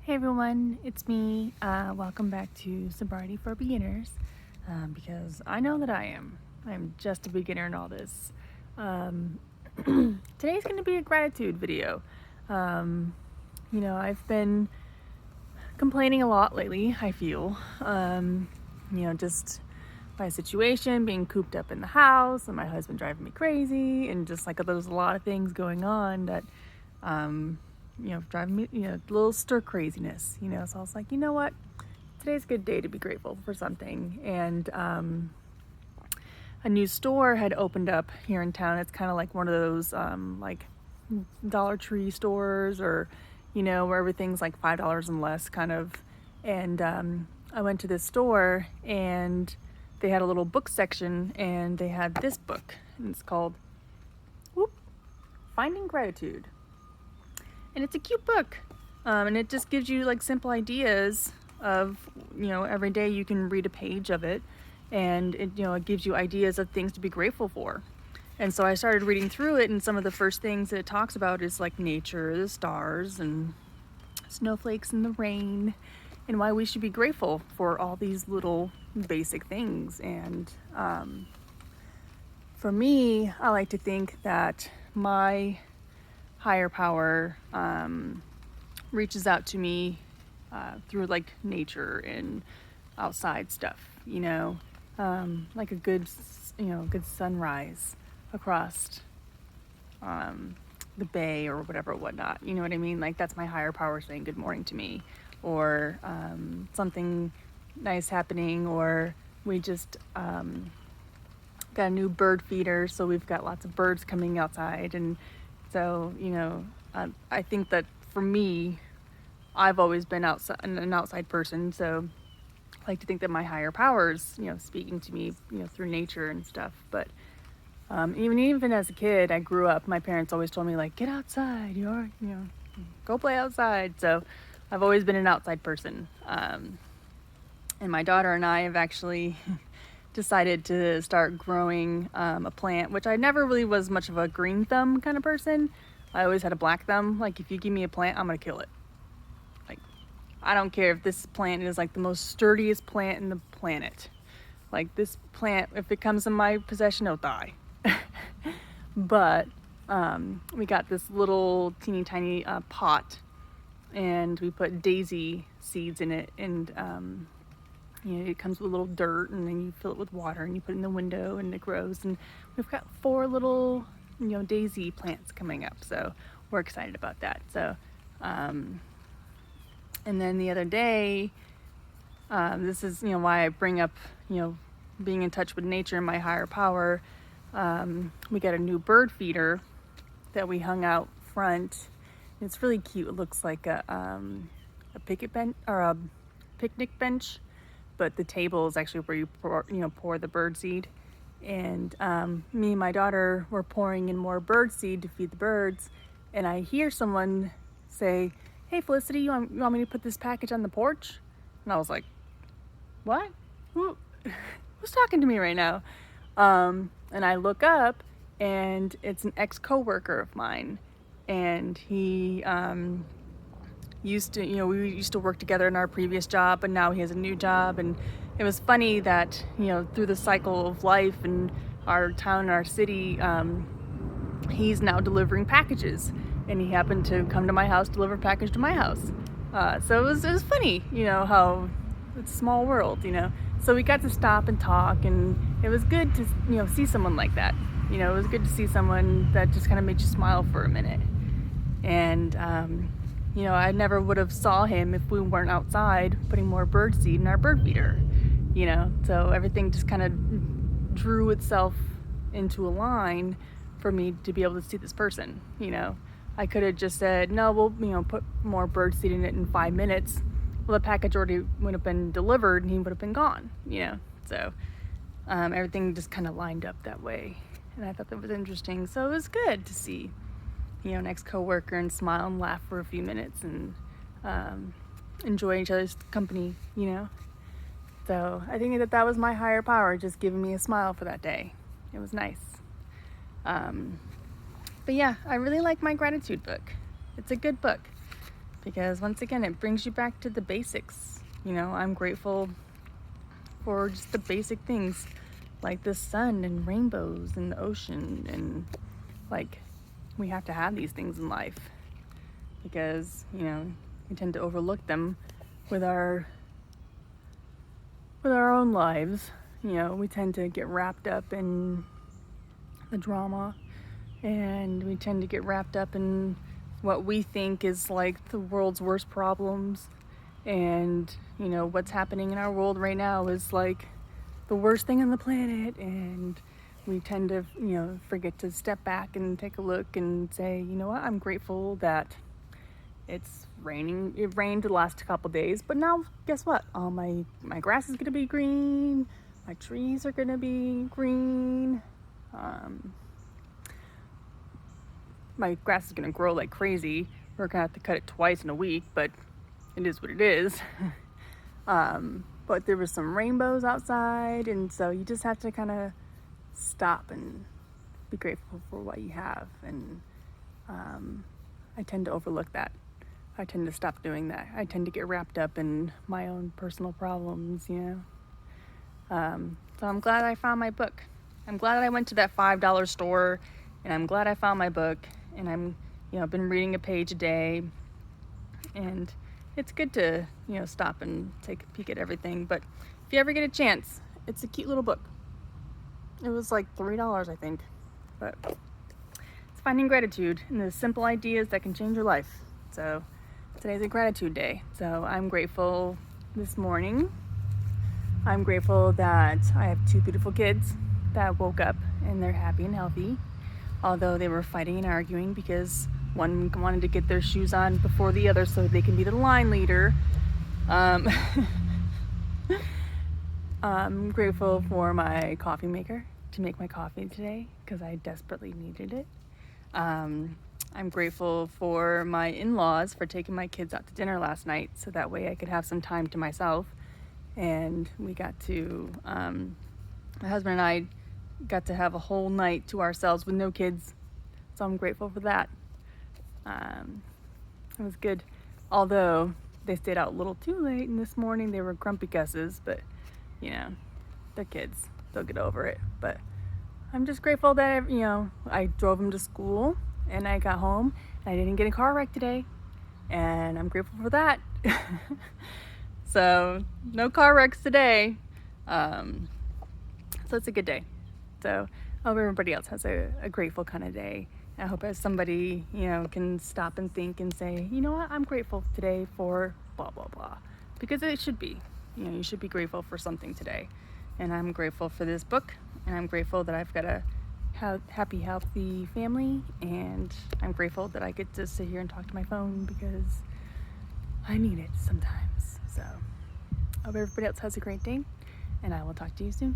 Hey everyone, it's me. Welcome back to Sobriety for Beginners, because I know that I am. I'm just a beginner in all this. Today's going to be a gratitude video. I've been complaining a lot lately, I feel. Just my situation, being cooped up in the house, and my husband driving me crazy, and just like there's a lot of things going on that driving me, a little stir craziness, So I was like, you know what? Today's a good day to be grateful for something. And a new store had opened up here in town. It's kind of like one of those like Dollar Tree stores, or where everything's like $5 and less, kind of. And I went to this store, and they had a little book section, and they had this book, and it's called Finding Gratitude. And it's a cute book, and it just gives you like simple ideas of, every day you can read a page of it, and it gives you ideas of things to be grateful for. And so I started reading through it, and some of the first things that it talks about is like nature, the stars, and snowflakes and the rain, and why we should be grateful for all these little basic things. And for me, I like to think that my higher power reaches out to me through like nature and outside stuff, like a good sunrise across the bay or whatnot, you know what I mean? Like that's my higher power saying good morning to me, or something nice happening, or we just got a new bird feeder, so we've got lots of birds coming outside. And so, I think that for me, I've always been an outside person. So I like to think that my higher powers, speaking to me, through nature and stuff. But even as a kid, I grew up, my parents always told me like, get outside, go play outside. So I've always been an outside person. And my daughter and I have actually decided to start growing a plant, which I never really was much of a green thumb kind of person. I always had a black thumb. Like if you give me a plant, I'm gonna kill it. Like I don't care if this plant is like the most sturdiest plant in the planet. Like this plant, if it comes in my possession, it'll die. But we got this little teeny tiny pot, and we put daisy seeds in it, and it comes with a little dirt, and then you fill it with water, and you put it in the window, and it grows. And we've got 4 little, daisy plants coming up, so we're excited about that. So, and then the other day, this is, why I bring up, being in touch with nature and my higher power. We got a new bird feeder that we hung out front. It's really cute. It looks like a picket bench, or a picnic bench, but the table is actually where you pour the bird seed. And me and my daughter were pouring in more bird seed to feed the birds, and I hear someone say, "Hey Felicity, you want me to put this package on the porch?" And I was like, "What? Who's talking to me right now?" And I look up, and it's an ex-coworker of mine, and he we used to work together in our previous job, but now he has a new job. And it was funny that, through the cycle of life in our town, our city, he's now delivering packages, and he happened to come to my house, deliver a package to my house. So it was funny, how it's a small world, So we got to stop and talk, and it was good to, see someone like that. It was good to see someone that just kind of made you smile for a minute. And I never would have saw him if we weren't outside putting more bird seed in our bird feeder, So everything just kind of drew itself into a line for me to be able to see this person, I could have just said, no, we'll, put more bird seed in it in 5 minutes. Well, the package already would have been delivered, and he would have been gone, So everything just kind of lined up that way. And I thought that was interesting. So it was good to see, an ex-coworker, and smile and laugh for a few minutes, and enjoy each other's company, So I think that was my higher power, just giving me a smile for that day. It was nice. But yeah, I really like my gratitude book. It's a good book. because once again, it brings you back to the basics. I'm grateful for just the basic things like the sun and rainbows and the ocean, and like we have to have these things in life because we tend to overlook them with our own lives. We tend to get wrapped up in the drama, and we tend to get wrapped up in what we think is like the world's worst problems. And what's happening in our world right now is like the worst thing on the planet, and we tend to forget to step back and take a look and say, what, I'm grateful that it's raining. It rained the last couple days, but now guess what? All my grass is gonna be green, my trees are gonna be green, my grass is gonna grow like crazy. We're gonna have to cut it twice in a week, but it is what it is. But there was some rainbows outside, and so you just have to kind of stop and be grateful for what you have. And I tend to overlook that. I tend to stop doing that. I tend to get wrapped up in my own personal problems, So I'm glad I found my book. I'm glad I went to that $5 store, and I'm glad I found my book, and I'm, been reading a page a day, and it's good to, stop and take a peek at everything. But if you ever get a chance, it's a cute little book. It was like $3, I think. But it's finding gratitude and the simple ideas that can change your life. So today's a gratitude day. So I'm grateful this morning. I'm grateful that I have 2 beautiful kids that woke up and they're happy and healthy. Although they were fighting and arguing because one wanted to get their shoes on before the other so they can be the line leader. I'm grateful for my coffee maker to make my coffee today because I desperately needed it. I'm grateful for my in-laws for taking my kids out to dinner last night so that way I could have some time to myself. And we got to, my husband and I got to have a whole night to ourselves with no kids. So I'm grateful for that. It was good. Although they stayed out a little too late, and this morning they were grumpy gusses, but they're kids. They'll get over it. But I'm just grateful that, I drove them to school and I got home and I didn't get a car wreck today. And I'm grateful for that. So no car wrecks today. So it's a good day. So I hope everybody else has a grateful kind of day. I hope as somebody, can stop and think and say, you know what, I'm grateful today for blah, blah, blah. Because it should be. You should be grateful for something today. And I'm grateful for this book. And I'm grateful that I've got a happy, healthy family. And I'm grateful that I get to sit here and talk to my phone because I need it sometimes. So I hope everybody else has a great day. And I will talk to you soon.